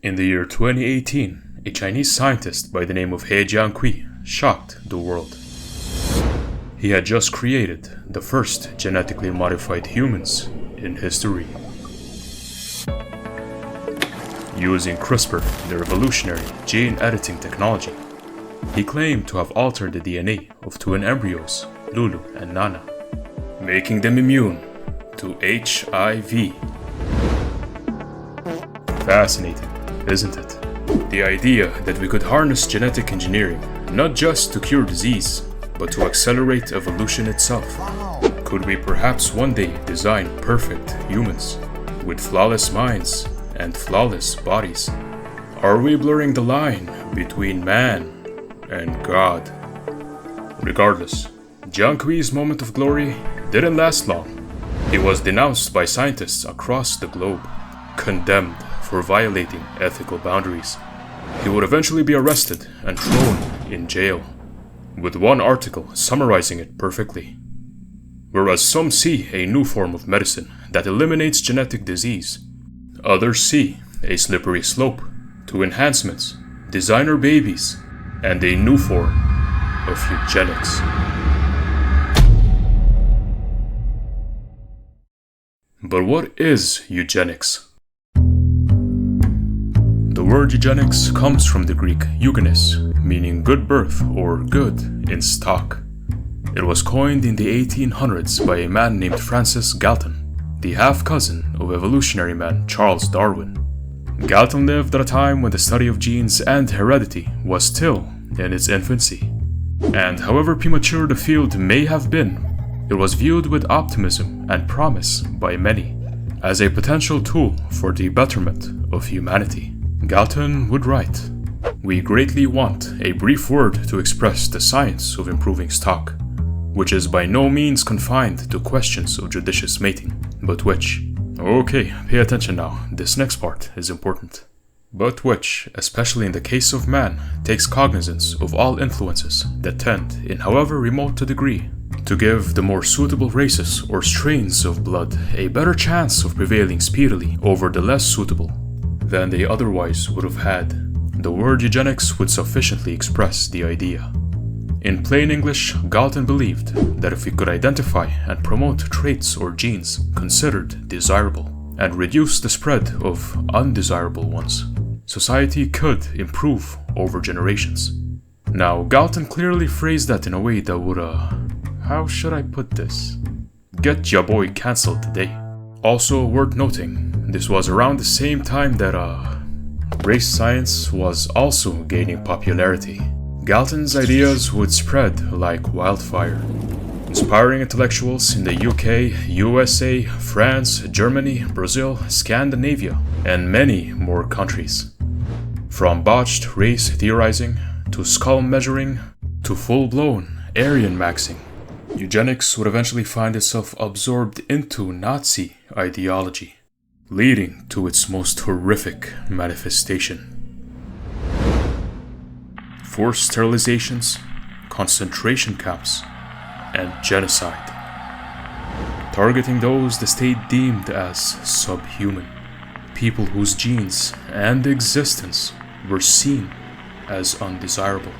In the year 2018, a Chinese scientist by the name of He Jiankui shocked the world. He had just created the first genetically modified humans in history. Using CRISPR, the revolutionary gene editing technology, he claimed to have altered the DNA of twin embryos, Lulu and Nana, making them immune to HIV. Fascinating, isn't it? The idea that we could harness genetic engineering not just to cure disease, but to accelerate evolution itself. Could we perhaps one day design perfect humans with flawless minds and flawless bodies? Are we blurring the line between man and God? Regardless, Jiankui's moment of glory didn't last long. He was denounced by scientists across the globe, condemned for violating ethical boundaries. He would eventually be arrested and thrown in jail, with one article summarizing it perfectly. Whereas some see a new form of medicine that eliminates genetic disease, others see a slippery slope to enhancements, designer babies, and a new form of eugenics. But what is eugenics? The word eugenics comes from the Greek eugenes, meaning good birth or good in stock. It was coined in the 1800s by a man named Francis Galton, the half-cousin of evolutionary man Charles Darwin. Galton lived at a time when the study of genes and heredity was still in its infancy. And however premature the field may have been, it was viewed with optimism and promise by many as a potential tool for the betterment of humanity. Galton would write, "We greatly want a brief word to express the science of improving stock, which is by no means confined to questions of judicious mating, but which," okay, pay attention now, this next part is important, "but which, especially in the case of man, takes cognizance of all influences that tend, in however remote a degree, to give the more suitable races or strains of blood a better chance of prevailing speedily over the less suitable than they otherwise would have had." The word eugenics would sufficiently express the idea. In plain English, Galton believed that if we could identify and promote traits or genes considered desirable and reduce the spread of undesirable ones, society could improve over generations. Now, Galton clearly phrased that in a way that would, how should I put this? Get ya boy cancelled today. Also worth noting, this was around the same time that, race science was also gaining popularity. Galton's ideas would spread like wildfire, inspiring intellectuals in the UK, USA, France, Germany, Brazil, Scandinavia, and many more countries. From botched race theorizing, to skull measuring, to full-blown Aryan maxing, eugenics would eventually find itself absorbed into Nazi ideology, leading to its most horrific manifestation. Forced sterilizations, concentration camps, and genocide, targeting those the state deemed as subhuman, people whose genes and existence were seen as undesirable.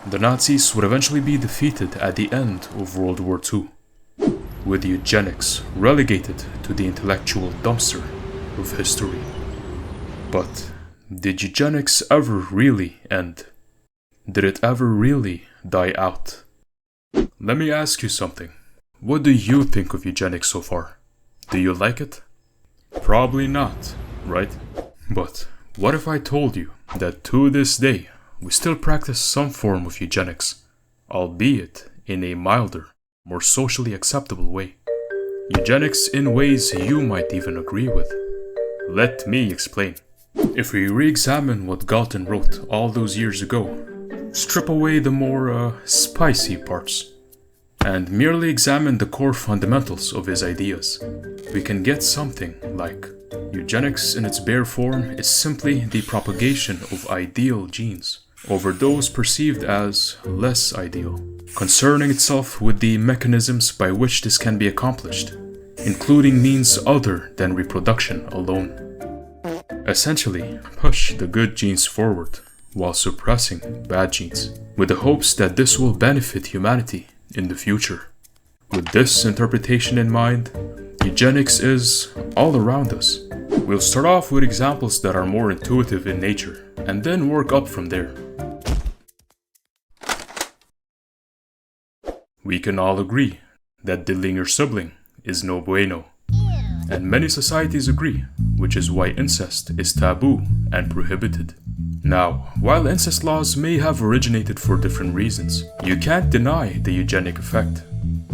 The Nazis would eventually be defeated at the end of World War II, with eugenics relegated to the intellectual dumpster of history. But did eugenics ever really end? Did it ever really die out? Let me ask you something. What do you think of eugenics so far? Do you like it? Probably not, right? But what if I told you that to this day we still practice some form of eugenics, albeit in a milder, more socially acceptable way? Eugenics in ways you might even agree with. Let me explain. If we re-examine what Galton wrote all those years ago, strip away the more spicy parts, and merely examine the core fundamentals of his ideas, we can get something like eugenics in its bare form is simply the propagation of ideal genes over those perceived as less ideal, concerning itself with the mechanisms by which this can be accomplished. including means other than reproduction alone. Essentially, push the good genes forward while suppressing bad genes, with the hopes that this will benefit humanity in the future. With this interpretation in mind, eugenics is all around us. We'll start off with examples that are more intuitive in nature, and then work up from there. We can all agree that diddling your sibling is no bueno. And many societies agree, which is why incest is taboo and prohibited. Now, while incest laws may have originated for different reasons, you can't deny the eugenic effect,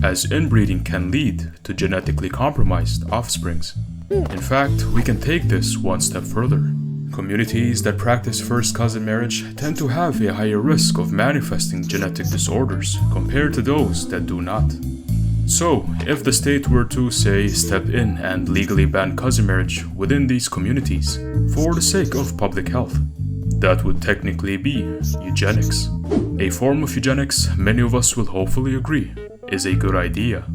as inbreeding can lead to genetically compromised offsprings. In fact, we can take this one step further. Communities that practice first cousin marriage tend to have a higher risk of manifesting genetic disorders compared to those that do not. So, if the state were to, say, step in and legally ban cousin marriage within these communities for the sake of public health, that would technically be eugenics. A form of eugenics many of us will hopefully agree is a good idea.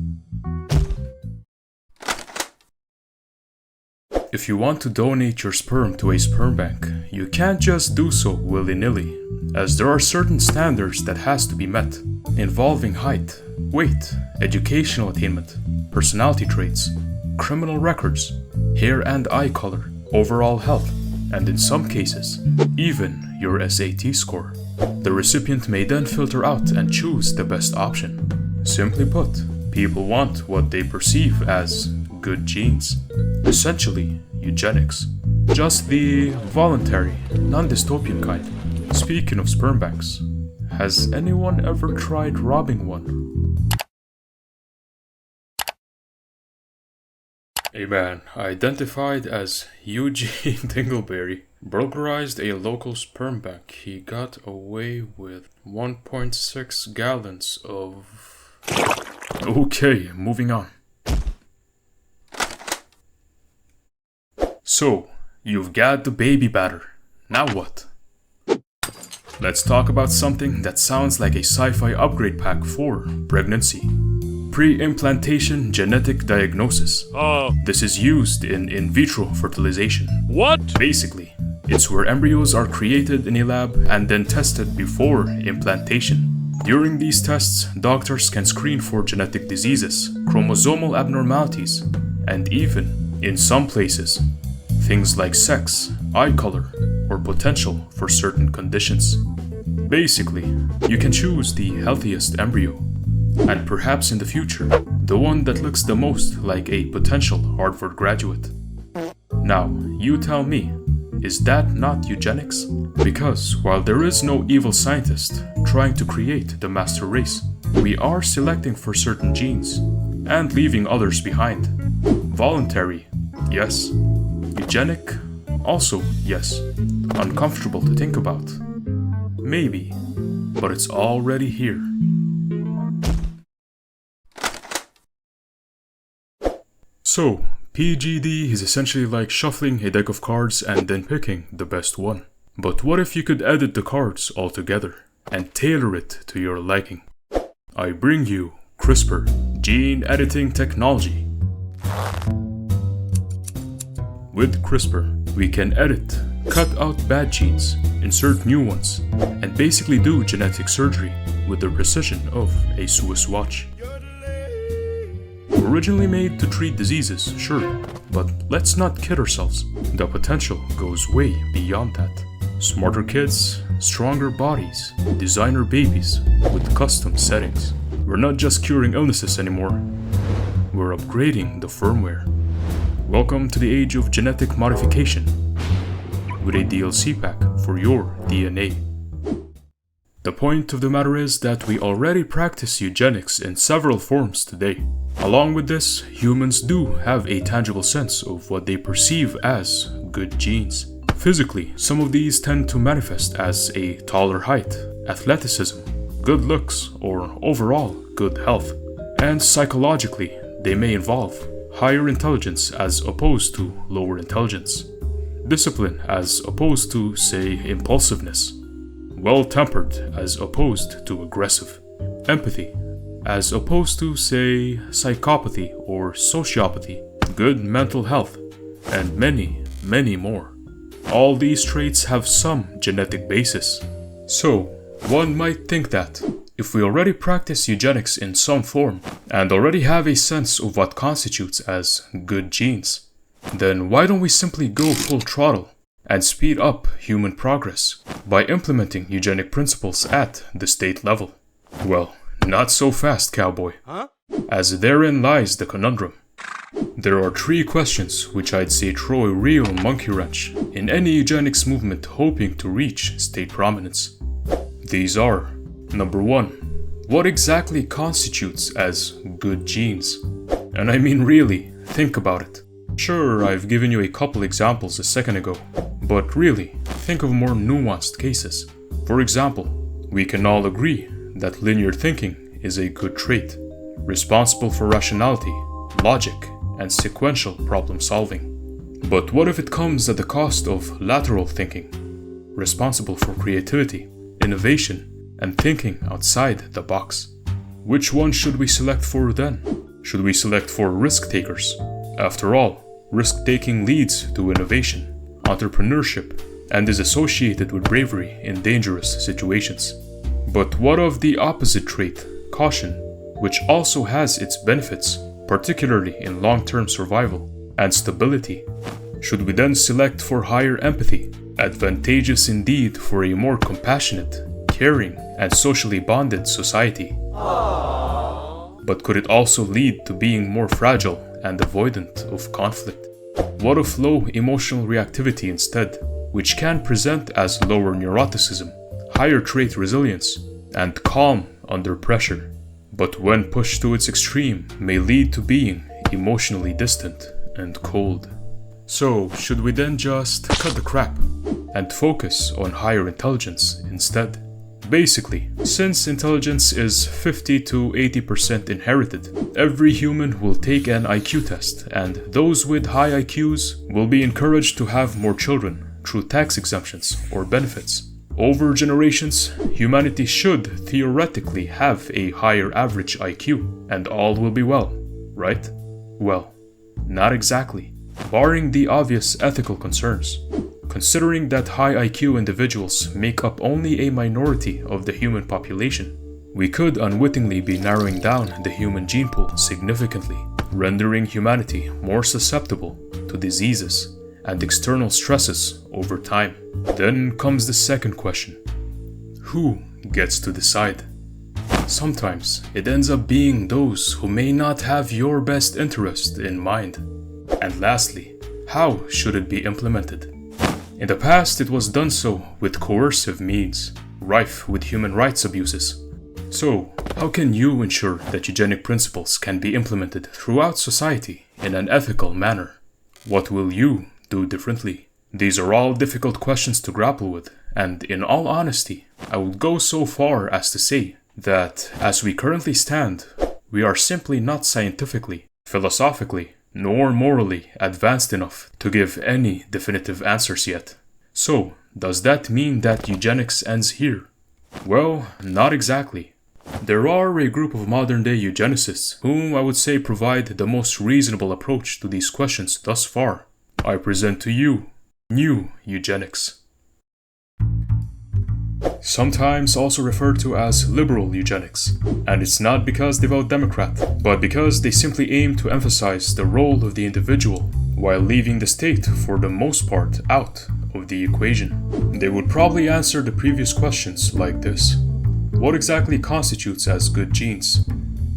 If you want to donate your sperm to a sperm bank, you can't just do so willy-nilly, as there are certain standards that has to be met, involving height, weight, educational attainment, personality traits, criminal records, hair and eye color, overall health, and in some cases, even your SAT score. The recipient may then filter out and choose the best option. Simply put, people want what they perceive as good genes. Essentially, eugenics. Just the voluntary, non-dystopian kind. Speaking of sperm banks, has anyone ever tried robbing one? A man identified as Eugene Dingleberry burglarized a local sperm bank. He got away with 1.6 gallons of... Okay, moving on. So, you've got the baby batter. Now what? Let's talk about something that sounds like a sci-fi upgrade pack for pregnancy. Pre-implantation genetic diagnosis. This is used in vitro fertilization. What? Basically, it's where embryos are created in a lab and then tested before implantation. During these tests, doctors can screen for genetic diseases, chromosomal abnormalities, and even, in some places, things like sex, eye color, or potential for certain conditions. Basically, you can choose the healthiest embryo, and perhaps in the future, the one that looks the most like a potential Harvard graduate. Now, you tell me, is that not eugenics? Because while there is no evil scientist trying to create the master race, we are selecting for certain genes and leaving others behind. Voluntary, yes. Eugenic, also yes. Uncomfortable to think about. Maybe, but it's already here. So, PGD is essentially like shuffling a deck of cards and then picking the best one. But what if you could edit the cards altogether and tailor it to your liking? I bring you CRISPR, gene editing technology. With CRISPR, we can edit, cut out bad genes, insert new ones, and basically do genetic surgery with the precision of a Swiss watch. Originally made to treat diseases, sure, but let's not kid ourselves. The potential goes way beyond that. Smarter kids, stronger bodies, designer babies with custom settings. We're not just curing illnesses anymore, we're upgrading the firmware. Welcome to the age of genetic modification, with a DLC pack for your DNA. The point of the matter is that we already practice eugenics in several forms today. Along with this, humans do have a tangible sense of what they perceive as good genes. Physically, some of these tend to manifest as a taller height, athleticism, good looks, or overall good health. And psychologically, they may involve higher intelligence as opposed to lower intelligence, discipline as opposed to, say, impulsiveness, well-tempered as opposed to aggressive, empathy, as opposed to, say, psychopathy or sociopathy, good mental health, and many, many more. All these traits have some genetic basis. So, one might think that, if we already practice eugenics in some form, and already have a sense of what constitutes as good genes, then why don't we simply go full throttle and speed up human progress by implementing eugenic principles at the state level? Well, not so fast, cowboy. As therein lies the conundrum. There are 3 questions which I'd say throw a real monkey wrench in any eugenics movement hoping to reach state prominence. These are: number 1, what exactly constitutes as good genes? And I mean really, think about it. Sure, I've given you a couple examples a second ago, but really, think of more nuanced cases. For example, we can all agree that linear thinking is a good trait, responsible for rationality, logic, and sequential problem solving. But what if it comes at the cost of lateral thinking, responsible for creativity, innovation, and thinking outside the box? Which one should we select for then? Should we select for risk takers? After all, risk-taking leads to innovation, entrepreneurship, and is associated with bravery in dangerous situations. But what of the opposite trait, caution, which also has its benefits, particularly in long-term survival and stability? Should we then select for higher empathy, advantageous indeed for a more compassionate, caring, and socially bonded society? But could it also lead to being more fragile and avoidant of conflict? What of low emotional reactivity instead, which can present as lower neuroticism, higher trait resilience, and calm under pressure, but when pushed to its extreme may lead to being emotionally distant and cold? So, should we then just cut the crap and focus on higher intelligence instead? Basically, since intelligence is 50 to 80% inherited, every human will take an IQ test, and those with high IQs will be encouraged to have more children through tax exemptions or benefits. Over generations, humanity should theoretically have a higher average IQ, and all will be well, right? Well, not exactly, barring the obvious ethical concerns. Considering that high IQ individuals make up only a minority of the human population, we could unwittingly be narrowing down the human gene pool significantly, rendering humanity more susceptible to diseases and external stresses over time. Then comes the second question: who gets to decide? Sometimes it ends up being those who may not have your best interest in mind. And lastly, how should it be implemented? In the past, it was done so with coercive means, rife with human rights abuses. So, how can you ensure that eugenic principles can be implemented throughout society in an ethical manner? What will you do differently? These are all difficult questions to grapple with, and in all honesty, I would go so far as to say that, as we currently stand, we are simply not scientifically, philosophically, nor morally advanced enough to give any definitive answers yet. So, does that mean that eugenics ends here? Well, not exactly. There are a group of modern-day eugenicists whom I would say provide the most reasonable approach to these questions thus far. I present to you new eugenics. Sometimes also referred to as liberal eugenics, and it's not because they vote Democrat, but because they simply aim to emphasize the role of the individual while leaving the state for the most part out of the equation. They would probably answer the previous questions like this: what exactly constitutes as good genes?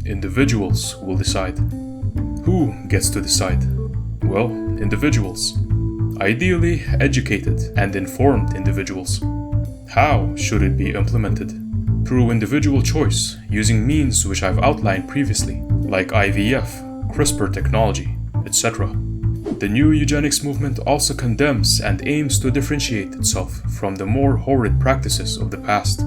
Individuals will decide. Who gets to decide? Well, individuals. Ideally educated and informed individuals. How should it be implemented? Through individual choice, using means which I've outlined previously, like IVF, CRISPR technology, etc. The new eugenics movement also condemns and aims to differentiate itself from the more horrid practices of the past,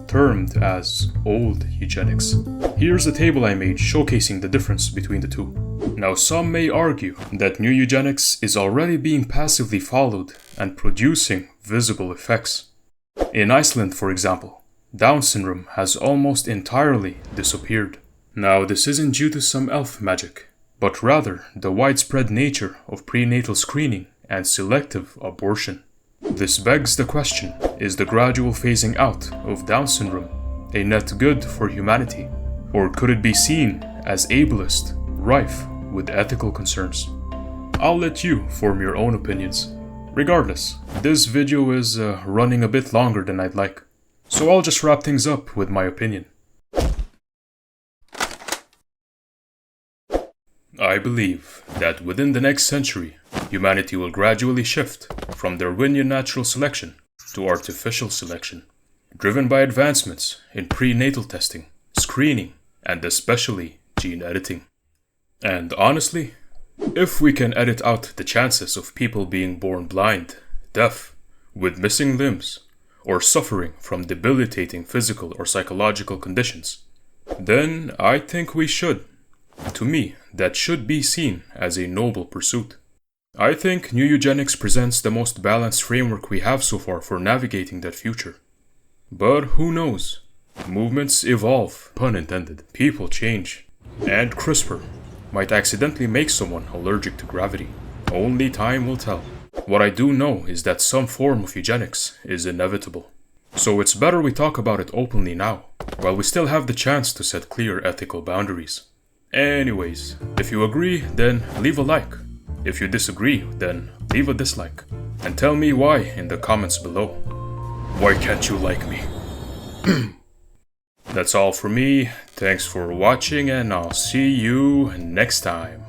termed as old eugenics. Here's a table I made showcasing the difference between the two. Now, some may argue that new eugenics is already being passively followed and producing visible effects. In Iceland, for example, Down syndrome has almost entirely disappeared. Now, this isn't due to some elf magic, but rather the widespread nature of prenatal screening and selective abortion. This begs the question, is the gradual phasing out of Down syndrome a net good for humanity? Or could it be seen as ableist, rife with ethical concerns? I'll let you form your own opinions. Regardless, this video is running a bit longer than I'd like, so I'll just wrap things up with my opinion. I believe that within the next century, humanity will gradually shift from Darwinian natural selection to artificial selection, driven by advancements in prenatal testing, screening, and especially gene editing. And honestly, if we can edit out the chances of people being born blind, deaf, with missing limbs, or suffering from debilitating physical or psychological conditions, then I think we should. To me, that should be seen as a noble pursuit. I think New Eugenics presents the most balanced framework we have so far for navigating that future. But who knows? Movements evolve, pun intended, people change, and CRISPR might accidentally make someone allergic to gravity. Only time will tell. What I do know is that some form of eugenics is inevitable. So it's better we talk about it openly now, while we still have the chance to set clear ethical boundaries. Anyways, if you agree, then leave a like. If you disagree, then leave a dislike. And tell me why in the comments below. Why can't you like me? That's all for me. Thanks for watching, and I'll see you next time.